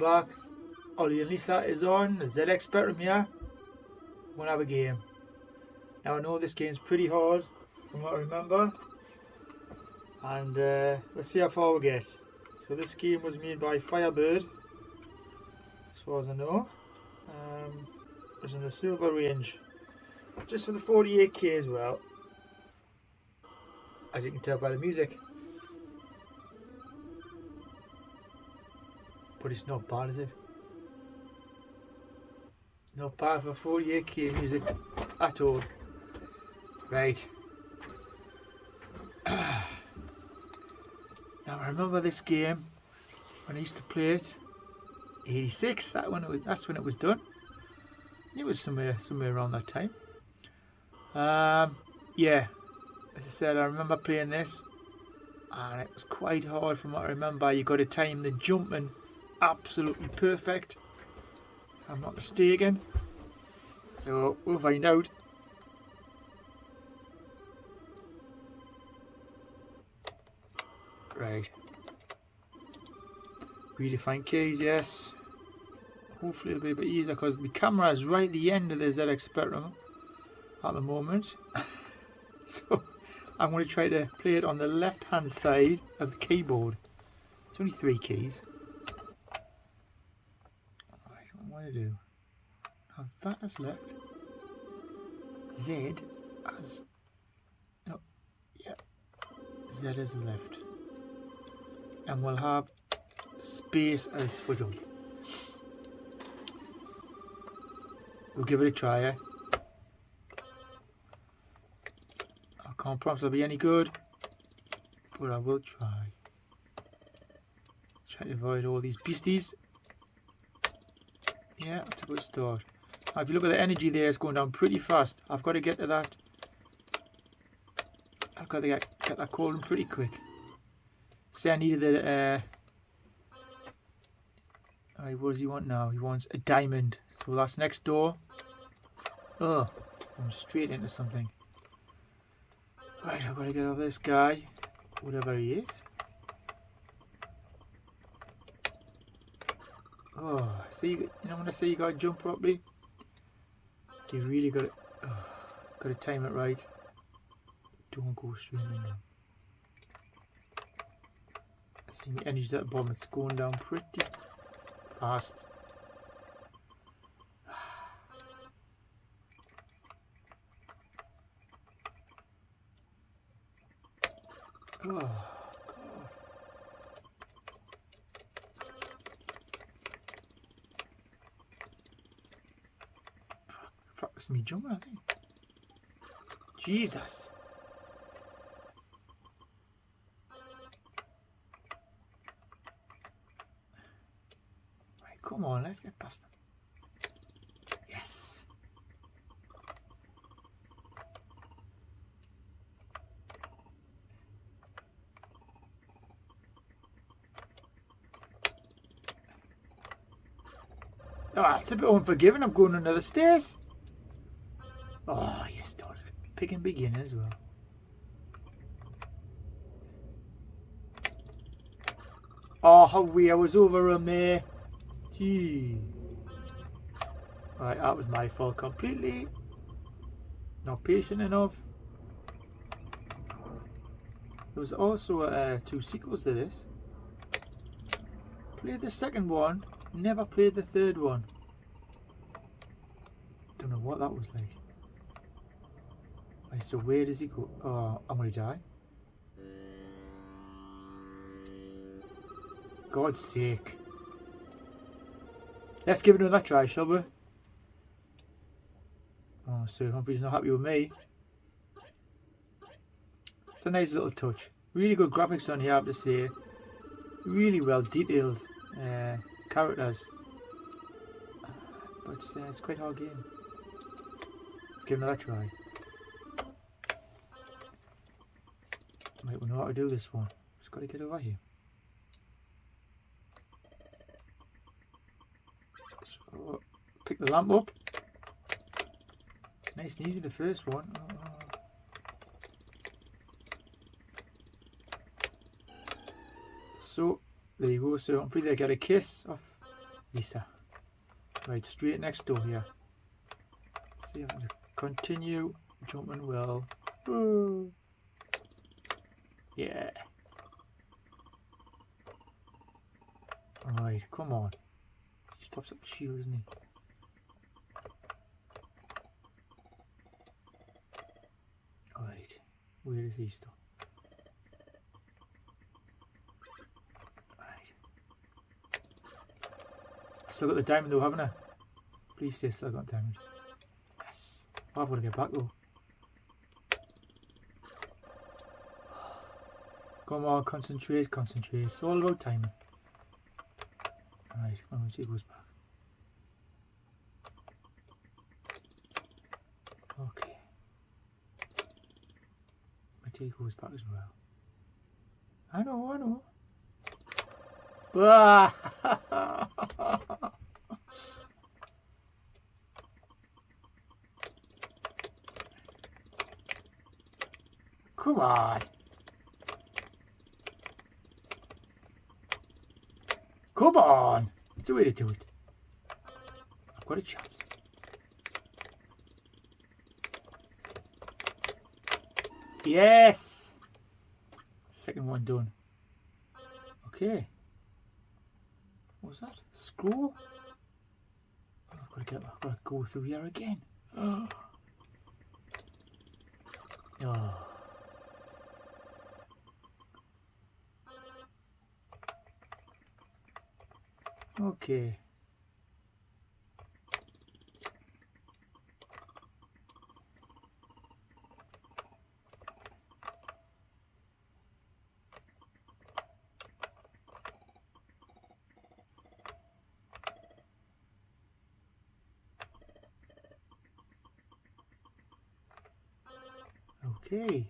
back. Ollie and Lissa is on. The ZX Spectrum here. We'll have a game. Now I know this game's pretty hard from what I remember. And let's see how far we get. So this game was made by Firebird, as far as I know. It was in the silver range. Just for the 48K as well. As you can tell by the music. But it's not bad, is it? Not bad for 48K music at all. Right. Now I remember this game when I used to play it. 86. That's when it was done. It was somewhere around that time. Yeah. As I said, I remember playing this, and it was quite hard from what I remember. You got to time the jumping absolutely perfect. If I'm not mistaken. So we'll find out. Right. Redefine keys, yes. Hopefully it'll be a bit easier because the camera is right at the end of the ZX Spectrum at the moment. So I'm going to try to play it on the left hand side of the keyboard. It's only 3 keys. Alright, what am I going to do? Have that as left. Z as... No, yeah. Z as left. And we'll have space as wiggle. We'll give it a try, eh? I can't promise I'll be any good, but I will try. Try to avoid all these beasties. Yeah, that's a good start. Now, if you look at the energy there, it's going down pretty fast. I've got to get to that. I've got to get that cauldron pretty quick. Say I needed the... Alright, what does he want now? He wants a diamond. So that's next door. Oh, I'm straight into something. Right, I've got to get over this guy, whatever he is. Oh, see, you know when I say you got to jump properly? You really got to time it right. Don't go straight in there. See the energy's at the bottom, it's going down pretty fast. Oh, God. Practice me jumping, I think. Jesus. Right, come on, let's get past them. Yes. Oh, it's a bit unforgiving. I'm going under the stairs. Oh, you started picking beginner as well. Oh, how weird. I was over on there. Gee. Right, that was my fault completely. Not patient enough. There was also 2 sequels to this. Played the second one. Never played the third one. Don't know what that was like. Right, so where does he go? Oh, I'm gonna die. God's sake. Let's give it another try, shall we? Oh, so Humphrey's not happy with me. It's a nice little touch. Really good graphics on here, I have to say. Really well detailed characters. But it's quite a hard game. Let's give it another try. Right, we know how to do this one. Just got to get over here. So, pick the lamp up. Nice and easy, the first one. Oh. So, there you go. So, I'm free to get a kiss off Lissa. Right, straight next door here. See if I can continue jumping well. Yeah. Alright, come on. He stops at the shield, isn't he? Alright, where is he stop? Right. I still got the diamond though, haven't I? Please say I still got diamond. Yes. Oh, I've got to get back though. Come on, concentrate. It's all about timing. Alright, come on, he goes back. Okay. My tea goes back as well. I know. Come on. Come on. It's the way to do it. I've got a chance. Yes. Second one done. Okay. What was that? Scroll? Oh, I've got to go through here again. Oh. Okay. Okay.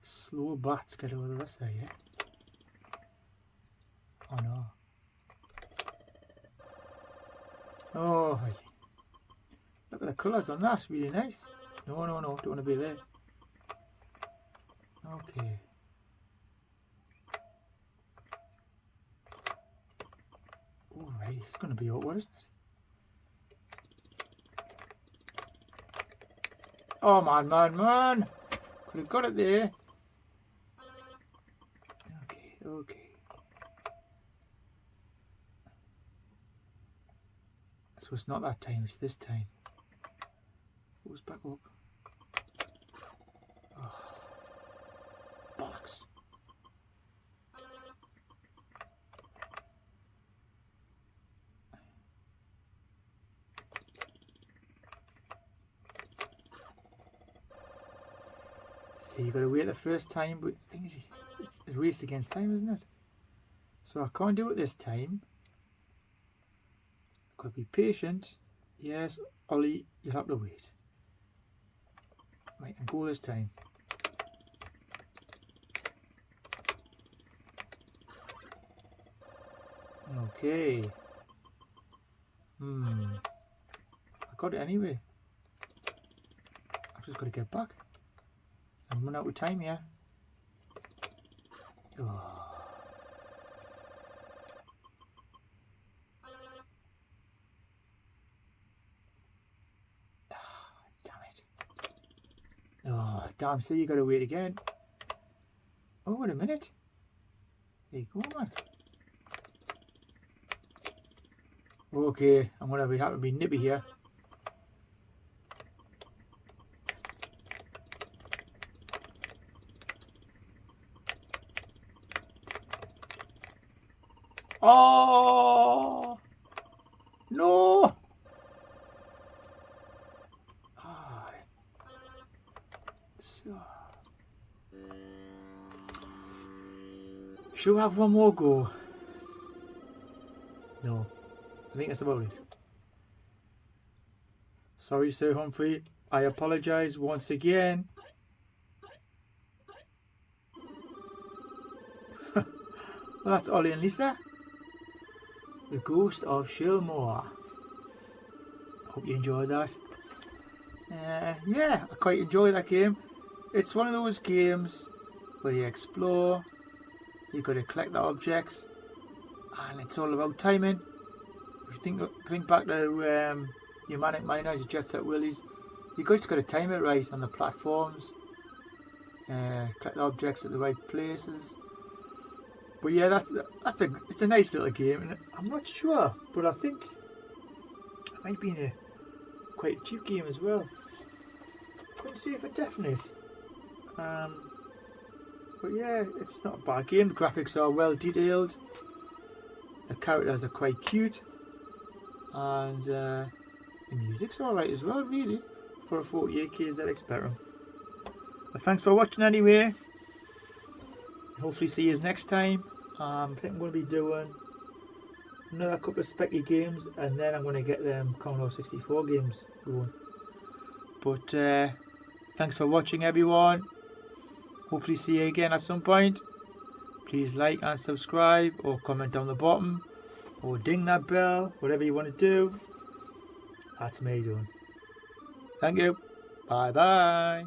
Slow bats get over this side, yeah? Oh no. Oh, look at the colours on that, really nice. No, don't want to be there. Okay. Alright, it's going to be awkward, isn't it? Oh man. Could have got it there. Okay. So it's not that time, it's this time. Goes back up. Oh, bollocks. See, you got to wait the first time, but the thing is, it's a race against time, isn't it? So I can't do it this time. Got to be patient. Yes, Ollie, you'll have to wait. Right, and go this time. Okay. I got it anyway. I've just got to get back. I'm running out of time here. Oh. Oh, damn, so you gotta wait again. Oh, wait a minute. There you go, man. Okay, I'm gonna have to be nippy here. Oh no! Should we have one more go? No, I think that's about it. Sorry, Sir Humphrey. I apologise once again. Well, that's Ollie and Lissa. The Ghost of Shilmore. Hope you enjoyed that. Yeah, I quite enjoy that game. It's one of those games where you explore, you've got to collect the objects, and it's all about timing. if you think back to your Manic Miners, your Jet Set Willies, you just got to time it right on the platforms, collect objects at the right places. But yeah, it's a nice little game, and I'm not sure, but I think it might be quite a cheap game as well. Couldn't say for definite. But yeah, it's not a bad game. The graphics are well detailed. The characters are quite cute, and the music's alright as well, really, for a 48K ZX Spectrum. But thanks for watching anyway. Hopefully see you next time. I think I'm going to be doing another couple of specky games, and then I'm going to get them Commodore 64 games going. But thanks for watching, everyone. Hopefully see you again at some point. Please like and subscribe, or comment down the bottom, or ding that bell, whatever you want to do. That's me done. Thank you. Bye bye.